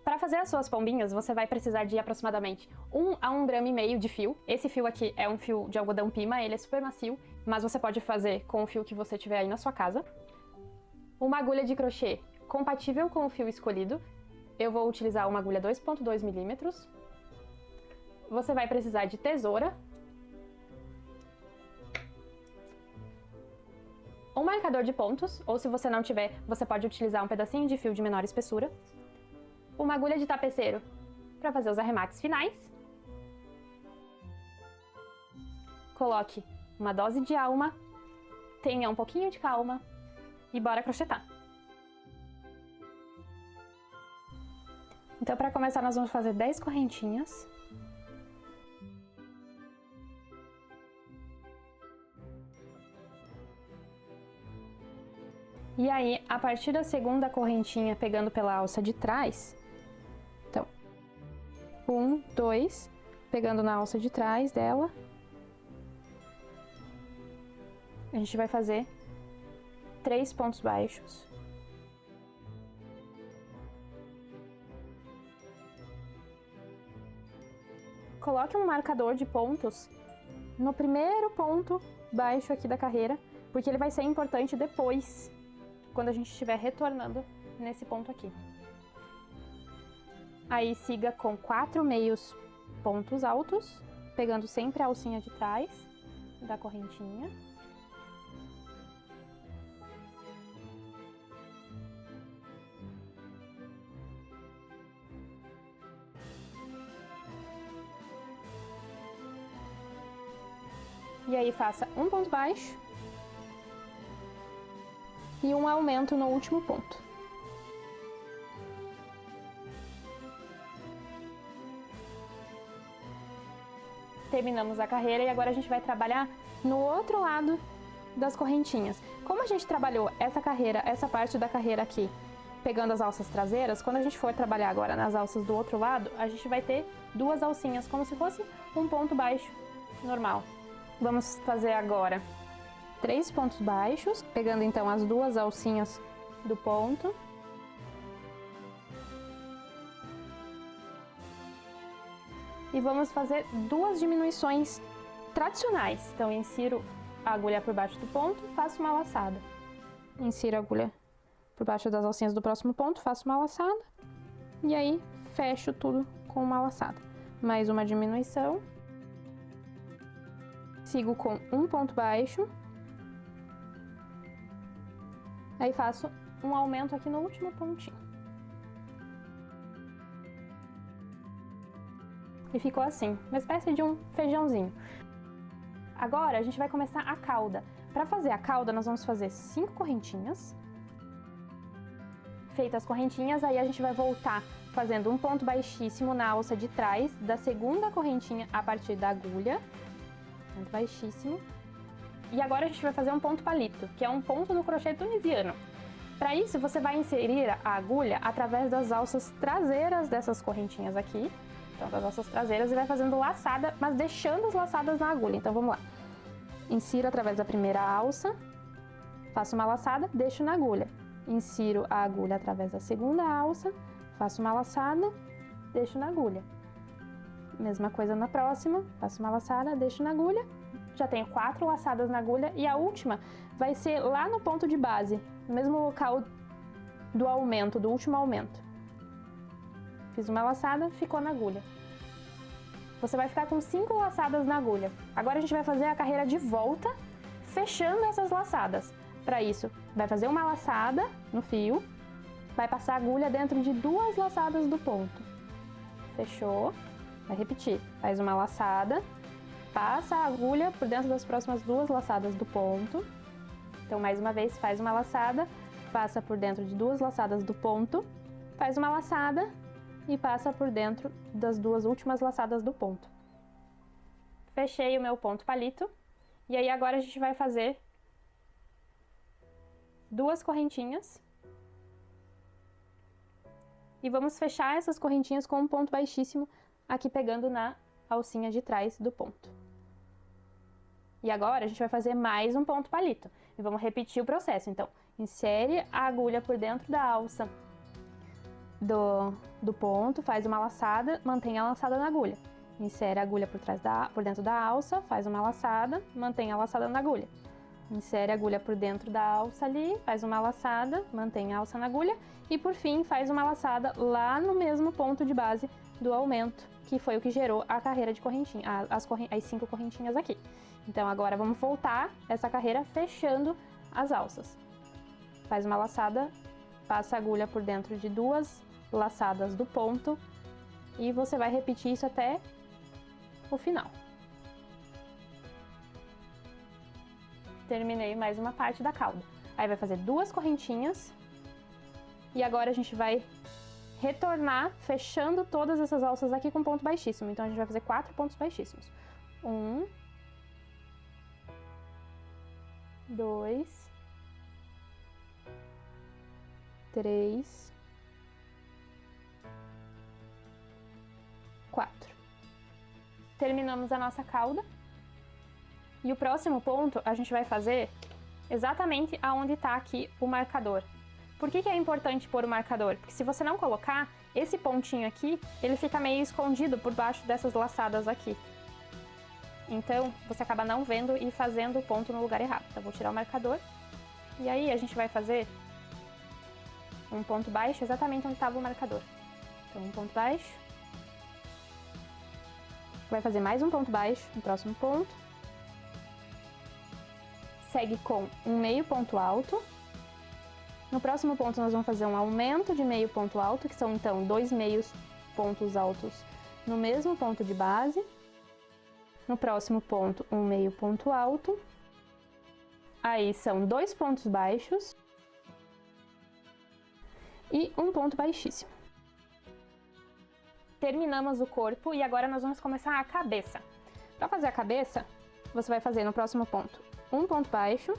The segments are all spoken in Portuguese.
Para fazer as suas pombinhas, você vai precisar de aproximadamente 1 a 1,5 gramas de fio. Esse fio aqui é um fio de algodão pima, ele é super macio, mas você pode fazer com o fio que você tiver aí na sua casa. Uma agulha de crochê compatível com o fio escolhido. Eu vou utilizar uma agulha 2,2 milímetros. Você vai precisar de tesoura. Um marcador de pontos, ou se você não tiver, você pode utilizar um pedacinho de fio de menor espessura. Uma agulha de tapeceiro para fazer os arremates finais. Coloque uma dose de alma, tenha um pouquinho de calma e bora crochetar. Então, para começar, nós vamos fazer 10 correntinhas. E aí, a partir da segunda correntinha, pegando pela alça de trás, então, 1, 2, pegando na alça de trás dela, a gente vai fazer 3 pontos baixos. Coloque um marcador de pontos no primeiro ponto baixo aqui da carreira, porque ele vai ser importante depois, quando a gente estiver retornando nesse ponto aqui. Aí siga com 4 meios pontos altos, pegando sempre a alcinha de trás da correntinha. E aí faça um ponto baixo e um aumento no último ponto. Terminamos a carreira e agora a gente vai trabalhar no outro lado das correntinhas. Como a gente trabalhou essa carreira, essa parte da carreira aqui, pegando as alças traseiras, quando a gente for trabalhar agora nas alças do outro lado, a gente vai ter duas alcinhas, como se fosse um ponto baixo normal. Vamos fazer agora 3 pontos baixos, pegando então as duas alcinhas do ponto. E vamos fazer duas diminuições tradicionais. Então, insiro a agulha por baixo do ponto, faço uma laçada. Insiro a agulha por baixo das alcinhas do próximo ponto, faço uma laçada. E aí, fecho tudo com uma laçada. Mais uma diminuição. Sigo com um ponto baixo. Aí faço um aumento aqui no último pontinho. E ficou assim, uma espécie de um feijãozinho. Agora a gente vai começar a cauda. Para fazer a cauda, nós vamos fazer 5 correntinhas. Feitas as correntinhas, aí a gente vai voltar fazendo um ponto baixíssimo na alça de trás da segunda correntinha a partir da agulha. Ponto baixíssimo. E agora a gente vai fazer um ponto palito, que é um ponto no crochê tunisiano. Para isso, você vai inserir a agulha através das alças traseiras dessas correntinhas aqui. Então, das alças traseiras, e vai fazendo laçada, mas deixando as laçadas na agulha. Então, vamos lá. Insiro através da primeira alça, faço uma laçada, deixo na agulha. Insiro a agulha através da segunda alça, faço uma laçada, deixo na agulha. Mesma coisa na próxima, faço uma laçada, deixo na agulha. Já tenho 4 laçadas na agulha e a última vai ser lá no ponto de base, no mesmo local do aumento, do último aumento. Fiz uma laçada, ficou na agulha. Você vai ficar com 5 laçadas na agulha. Agora a gente vai fazer a carreira de volta, fechando essas laçadas. Para isso, vai fazer uma laçada no fio, vai passar a agulha dentro de 2 laçadas do ponto. Fechou? Vai repetir, faz uma laçada, passa a agulha por dentro das próximas 2 laçadas do ponto. Então, mais uma vez, faz uma laçada, passa por dentro de 2 laçadas do ponto, faz uma laçada e passa por dentro das 2 últimas laçadas do ponto. Fechei o meu ponto palito. E aí, agora a gente vai fazer 2 correntinhas. E vamos fechar essas correntinhas com um ponto baixíssimo aqui pegando na alcinha de trás do ponto. E agora a gente vai fazer mais um ponto palito. E vamos repetir o processo. Então, insere a agulha por dentro da alça do ponto, faz uma laçada, mantém a laçada na agulha. Insere a agulha por dentro da alça, faz uma laçada, mantém a laçada na agulha. Insere a agulha por dentro da alça ali, faz uma laçada, mantém a alça na agulha e por fim faz uma laçada lá no mesmo ponto de base do aumento, que foi o que gerou a carreira de correntinha, as 5 correntinhas aqui. Então agora vamos voltar essa carreira fechando as alças. Faz uma laçada, passa a agulha por dentro de 2 laçadas do ponto e você vai repetir isso até o final. Terminei mais uma parte da cauda. Aí vai fazer 2 correntinhas e agora a gente vai retornar fechando todas essas alças aqui com ponto baixíssimo. Então a gente vai fazer 4 pontos baixíssimos. 1, 2, 3, 4. Terminamos a nossa cauda. E o próximo ponto a gente vai fazer exatamente aonde está aqui o marcador. Por que é importante pôr o marcador? Porque se você não colocar, esse pontinho aqui, ele fica meio escondido por baixo dessas laçadas aqui. Então, você acaba não vendo e fazendo o ponto no lugar errado. Então, vou tirar o marcador. E aí, a gente vai fazer um ponto baixo exatamente onde estava o marcador. Então, um ponto baixo. Vai fazer mais um ponto baixo no próximo ponto. Segue com um meio ponto alto. No próximo ponto nós vamos fazer um aumento de meio ponto alto, que são então 2 meios pontos altos no mesmo ponto de base. No próximo ponto, um meio ponto alto. Aí são 2 pontos baixos e um ponto baixíssimo. Terminamos o corpo e agora nós vamos começar a cabeça. Para fazer a cabeça, você vai fazer no próximo ponto um ponto baixo.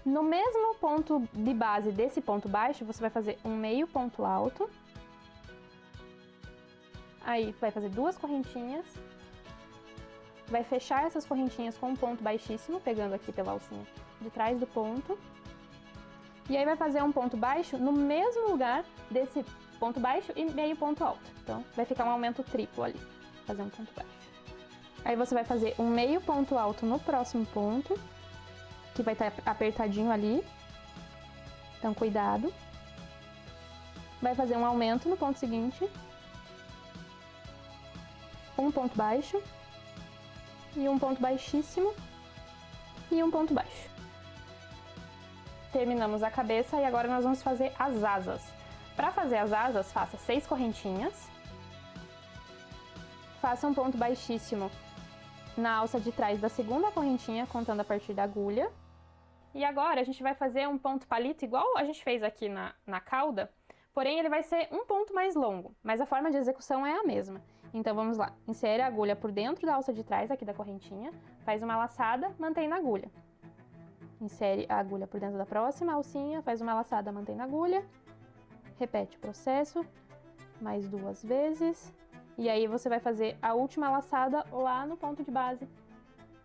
No mesmo ponto de base desse ponto baixo, você vai fazer um meio ponto alto. Aí vai fazer 2 correntinhas. Vai fechar essas correntinhas com um ponto baixíssimo, pegando aqui pela alcinha de trás do ponto. E aí vai fazer um ponto baixo no mesmo lugar desse ponto baixo e meio ponto alto. Então vai ficar um aumento triplo ali, fazer um ponto baixo. Aí você vai fazer um meio ponto alto no próximo ponto, que vai estar apertadinho ali. Então cuidado. Vai fazer um aumento no ponto seguinte. Um ponto baixo. E um ponto baixíssimo. E um ponto baixo. Terminamos a cabeça e agora nós vamos fazer as asas. Para fazer as asas, faça 6 correntinhas. Faça um ponto baixíssimo na alça de trás da segunda correntinha, contando a partir da agulha. E agora a gente vai fazer um ponto palito igual a gente fez aqui na cauda, porém ele vai ser um ponto mais longo, mas a forma de execução é a mesma. Então vamos lá, insere a agulha por dentro da alça de trás aqui da correntinha, faz uma laçada, mantém na agulha. Insere a agulha por dentro da próxima alcinha, faz uma laçada, mantém na agulha. Repete o processo mais 2 vezes. E aí você vai fazer a última laçada lá no ponto de base.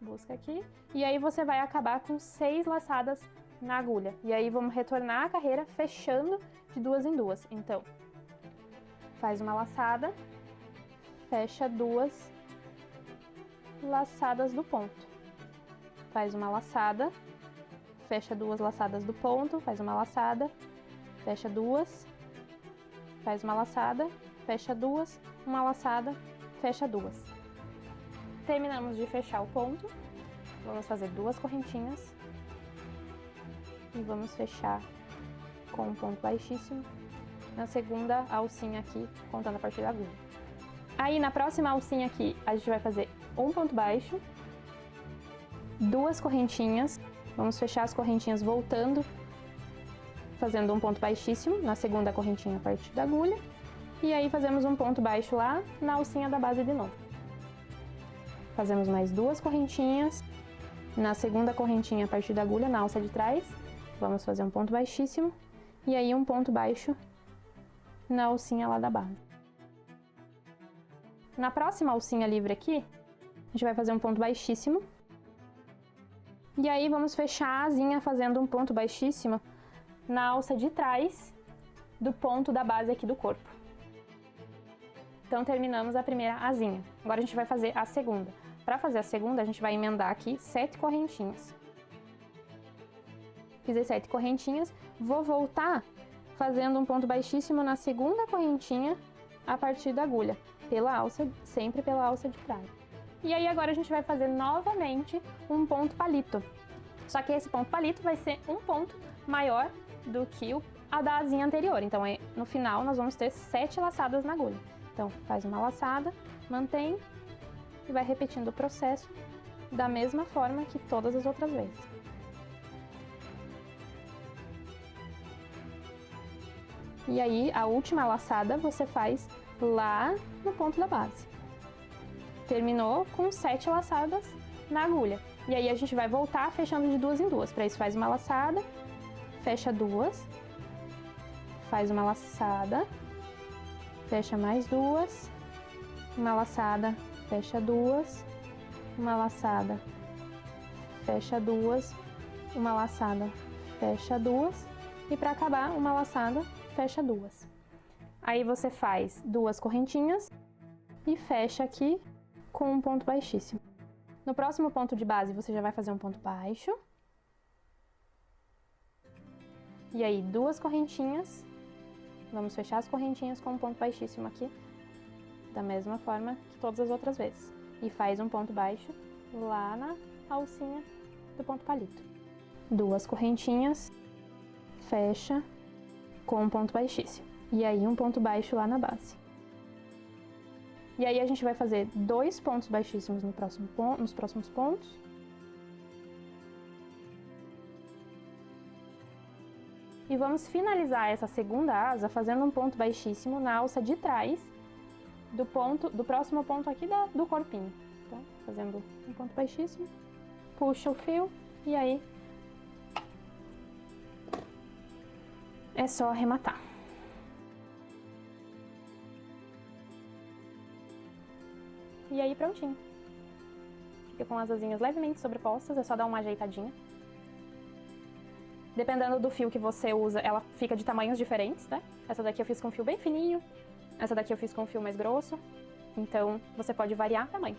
Busca aqui. E aí você vai acabar com 6 laçadas na agulha. E aí vamos retornar a carreira fechando de 2 em 2. Então, faz uma laçada, fecha 2 laçadas do ponto. Faz uma laçada, fecha 2 laçadas do ponto, faz uma laçada, fecha 2, faz uma laçada, fecha 2, uma laçada, fecha 2. Terminamos de fechar o ponto, vamos fazer 2 correntinhas e vamos fechar com um ponto baixíssimo na segunda alcinha aqui, contando a partir da agulha. Aí na próxima alcinha aqui, a gente vai fazer um ponto baixo, 2 correntinhas, vamos fechar as correntinhas voltando, fazendo um ponto baixíssimo na segunda correntinha a partir da agulha. E aí fazemos um ponto baixo lá na alcinha da base de novo. Fazemos mais 2 correntinhas na segunda correntinha a partir da agulha, na alça de trás. Vamos fazer um ponto baixíssimo e aí um ponto baixo na alcinha lá da base. Na próxima alcinha livre aqui, a gente vai fazer um ponto baixíssimo. E aí vamos fechar a asinha fazendo um ponto baixíssimo na alça de trás do ponto da base aqui do corpo. Então, terminamos a primeira asinha. Agora, a gente vai fazer a segunda. Para fazer a segunda, a gente vai emendar aqui 7 correntinhas. Fiz as 7 correntinhas, vou voltar fazendo um ponto baixíssimo na segunda correntinha a partir da agulha, pela alça, sempre pela alça de trás. E aí, agora a gente vai fazer novamente um ponto palito. Só que esse ponto palito vai ser um ponto maior do que a da asinha anterior. Então, no final, nós vamos ter 7 laçadas na agulha. Então, faz uma laçada, mantém e vai repetindo o processo da mesma forma que todas as outras vezes. E aí, a última laçada você faz lá no ponto da base. Terminou com 7 laçadas na agulha. E aí, a gente vai voltar fechando de 2 em 2. Para isso, faz uma laçada, fecha 2, faz uma laçada, fecha mais 2, uma laçada, fecha 2, uma laçada, fecha 2, uma laçada, fecha 2 e para acabar, uma laçada, fecha 2. Aí você faz 2 correntinhas e fecha aqui com um ponto baixíssimo. No próximo ponto de base, você já vai fazer um ponto baixo. E aí, 2 correntinhas. Vamos fechar as correntinhas com um ponto baixíssimo aqui, da mesma forma que todas as outras vezes. E faz um ponto baixo lá na alcinha do ponto palito. 2 correntinhas, fecha com um ponto baixíssimo. E aí, um ponto baixo lá na base. E aí, a gente vai fazer 2 pontos baixíssimos nos próximos pontos. E vamos finalizar essa segunda asa fazendo um ponto baixíssimo na alça de trás do próximo ponto aqui do corpinho. Então, fazendo um ponto baixíssimo, puxa o fio e aí é só arrematar. E aí prontinho. Fica com as asinhas levemente sobrepostas, é só dar uma ajeitadinha. Dependendo do fio que você usa, ela fica de tamanhos diferentes, tá? Essa daqui eu fiz com fio bem fininho, essa daqui eu fiz com fio mais grosso, então você pode variar o tamanho.